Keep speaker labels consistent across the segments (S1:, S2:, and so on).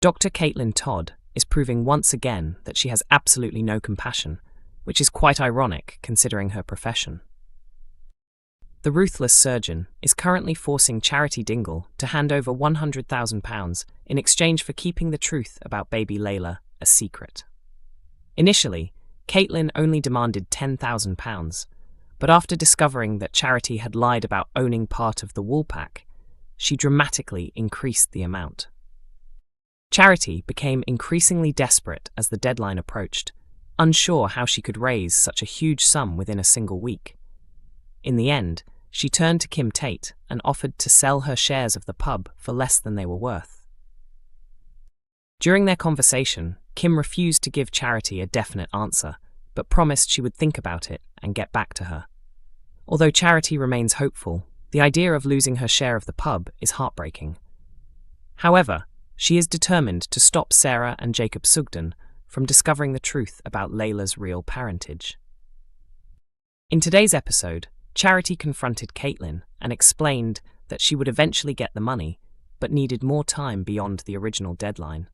S1: Dr. Caitlin Todd is proving once again that she has absolutely no compassion, which is quite ironic considering her profession. The ruthless surgeon is currently forcing Charity Dingle to hand over £100,000 in exchange for keeping the truth about baby Leyla a secret. Initially, Caitlin only demanded £10,000, but after discovering that Charity had lied about owning part of the Woolpack, she dramatically increased the amount. Charity became increasingly desperate as the deadline approached, unsure how she could raise such a huge sum within a single week. In the end, she turned to Kim Tate and offered to sell her shares of the pub for less than they were worth. During their conversation, Kim refused to give Charity a definite answer, but promised she would think about it and get back to her. Although Charity remains hopeful, the idea of losing her share of the pub is heartbreaking. However, she is determined to stop Sarah and Jacob Sugden from discovering the truth about Leyla's real parentage. In today's episode, Charity confronted Caitlin and explained that she would eventually get the money, but needed more time beyond the original deadline.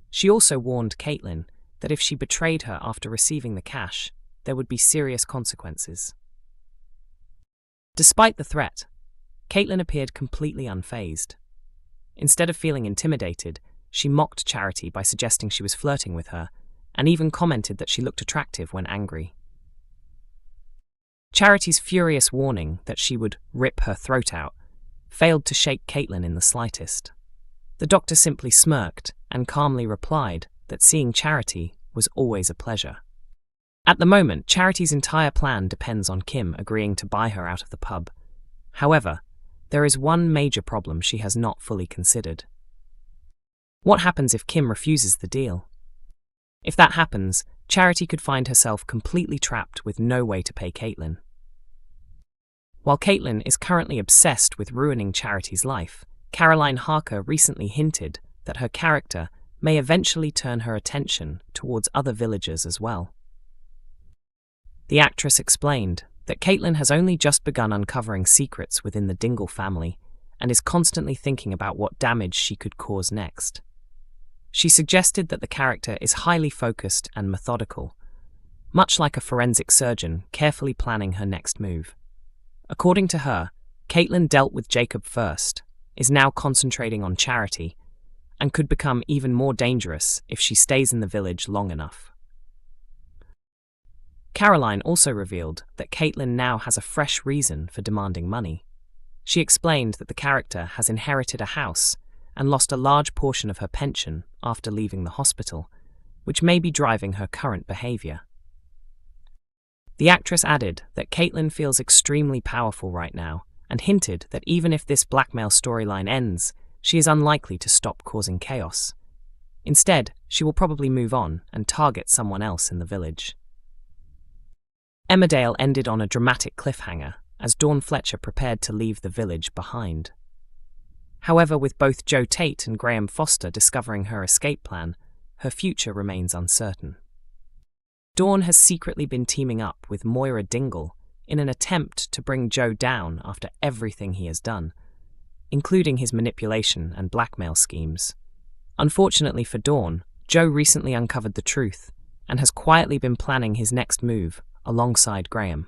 S1: She also warned Caitlin that if she betrayed her after receiving the cash, there would be serious consequences. Despite the threat, Caitlin appeared completely unfazed. Instead of feeling intimidated, she mocked Charity by suggesting she was flirting with her, and even commented that she looked attractive when angry. Charity's furious warning that she would rip her throat out failed to shake Caitlin in the slightest. The doctor simply smirked and calmly replied that seeing Charity was always a pleasure. At the moment, Charity's entire plan depends on Kim agreeing to buy her out of the pub. However, there is one major problem she has not fully considered. What happens if Kim refuses the deal? If that happens, Charity could find herself completely trapped with no way to pay Caitlin. While Caitlin is currently obsessed with ruining Charity's life, Caroline Harker recently hinted that her character may eventually turn her attention towards other villagers as well. The actress explained that Caitlin has only just begun uncovering secrets within the Dingle family and is constantly thinking about what damage she could cause next. She suggested that the character is highly focused and methodical, much like a forensic surgeon carefully planning her next move. According to her, Caitlin dealt with Jacob first, is now concentrating on Charity, and could become even more dangerous if she stays in the village long enough. Caroline also revealed that Caitlin now has a fresh reason for demanding money. She explained that the character has inherited a house and lost a large portion of her pension after leaving the hospital, which may be driving her current behavior. The actress added that Caitlin feels extremely powerful right now and hinted that even if this blackmail storyline ends, she is unlikely to stop causing chaos. Instead, she will probably move on and target someone else in the village. Emmerdale ended on a dramatic cliffhanger as Dawn Fletcher prepared to leave the village behind. However, with both Joe Tate and Graham Foster discovering her escape plan, her future remains uncertain. Dawn has secretly been teaming up with Moira Dingle in an attempt to bring Joe down after everything he has done, including his manipulation and blackmail schemes. Unfortunately for Dawn, Joe recently uncovered the truth and has quietly been planning his next move alongside Graham.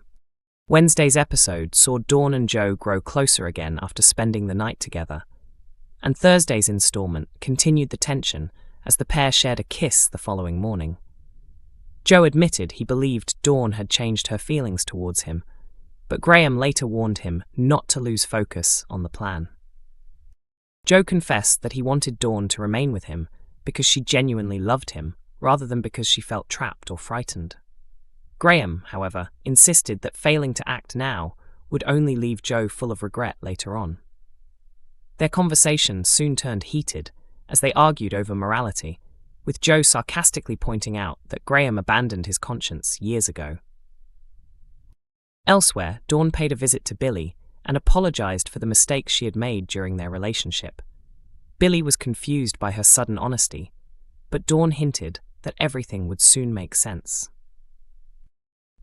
S1: Wednesday's episode saw Dawn and Joe grow closer again after spending the night together, and Thursday's installment continued the tension as the pair shared a kiss the following morning. Joe admitted he believed Dawn had changed her feelings towards him, but Graham later warned him not to lose focus on the plan. Joe confessed that he wanted Dawn to remain with him because she genuinely loved him, rather than because she felt trapped or frightened. Graham, however, insisted that failing to act now would only leave Joe full of regret later on. Their conversation soon turned heated as they argued over morality, with Joe sarcastically pointing out that Graham abandoned his conscience years ago. Elsewhere, Dawn paid a visit to Billy and apologized for the mistakes she had made during their relationship. Billy was confused by her sudden honesty, but Dawn hinted that everything would soon make sense.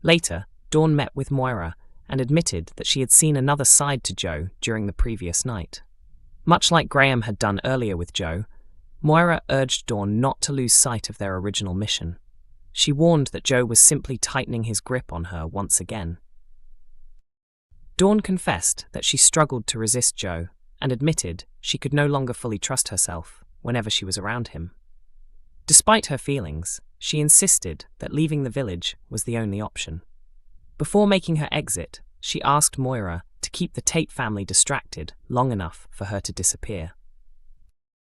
S1: Later, Dawn met with Moira and admitted that she had seen another side to Joe during the previous night. Much like Graham had done earlier with Joe, Moira urged Dawn not to lose sight of their original mission. She warned that Joe was simply tightening his grip on her once again. Dawn confessed that she struggled to resist Joe and admitted she could no longer fully trust herself whenever she was around him. Despite her feelings, she insisted that leaving the village was the only option. Before making her exit, she asked Moira to keep the Tate family distracted long enough for her to disappear.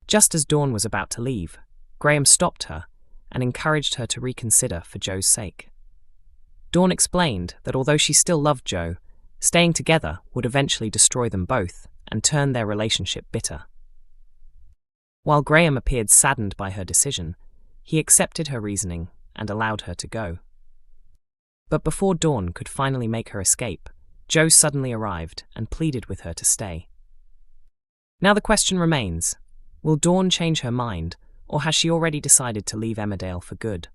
S1: Just as Dawn was about to leave, Graham stopped her and encouraged her to reconsider for Joe's sake. Dawn explained that although she still loved Joe, staying together would eventually destroy them both and turn their relationship bitter. While Graham appeared saddened by her decision, he accepted her reasoning and allowed her to go. But before Dawn could finally make her escape, Joe suddenly arrived and pleaded with her to stay. Now the question remains, will Dawn change her mind, or has she already decided to leave Emmerdale for good?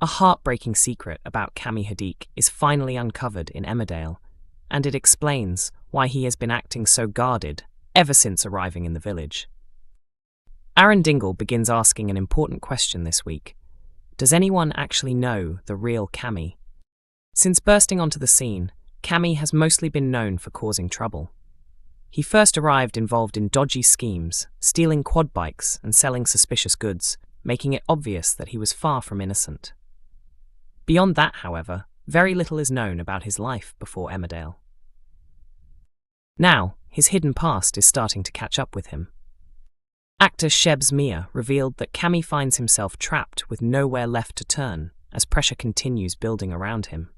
S1: A heartbreaking secret about Kammy Hadik is finally uncovered in Emmerdale, and it explains why he has been acting so guarded ever since arriving in the village. Charity Dingle begins asking an important question this week. Does anyone actually know the real Kammy? Since bursting onto the scene, Kammy has mostly been known for causing trouble. He first arrived involved in dodgy schemes, stealing quad bikes and selling suspicious goods, making it obvious that he was far from innocent. Beyond that, however, very little is known about his life before Emmerdale. Now, his hidden past is starting to catch up with him. Actor Shebs Mia revealed that Kammy finds himself trapped with nowhere left to turn as pressure continues building around him.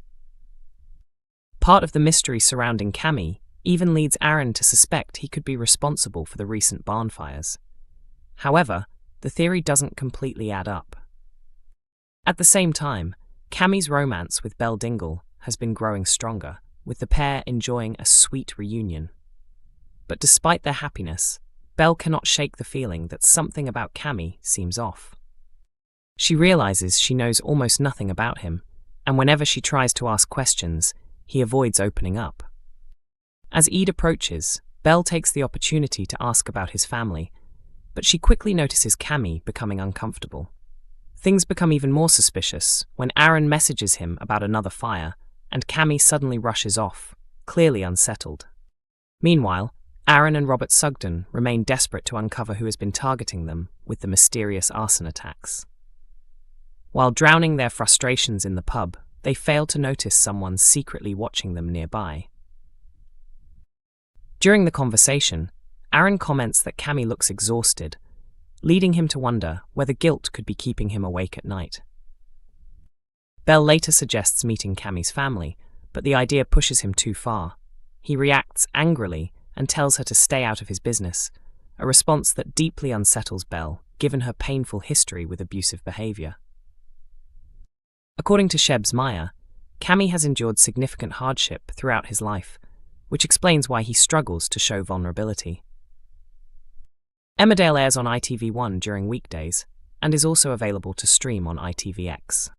S1: Part of the mystery surrounding Kammy even leads Aaron to suspect he could be responsible for the recent barn fires. However, the theory doesn't completely add up. At the same time, Cammy's romance with Belle Dingle has been growing stronger, with the pair enjoying a sweet reunion. But despite their happiness, Belle cannot shake the feeling that something about Kammy seems off. She realizes she knows almost nothing about him, and whenever she tries to ask questions, he avoids opening up. As Eid approaches, Belle takes the opportunity to ask about his family, but she quickly notices Kammy becoming uncomfortable. Things become even more suspicious when Aaron messages him about another fire, and Kammy suddenly rushes off, clearly unsettled. Meanwhile, Aaron and Robert Sugden remain desperate to uncover who has been targeting them with the mysterious arson attacks. While drowning their frustrations in the pub, they fail to notice someone secretly watching them nearby. During the conversation, Aaron comments that Kammy looks exhausted, leading him to wonder whether guilt could be keeping him awake at night. Belle later suggests meeting Cammy's family, but the idea pushes him too far. He reacts angrily and tells her to stay out of his business, a response that deeply unsettles Belle, given her painful history with abusive behavior. According to Shebs Mia, Kammy has endured significant hardship throughout his life, which explains why he struggles to show vulnerability. Emmerdale airs on ITV1 during weekdays and is also available to stream on ITVX.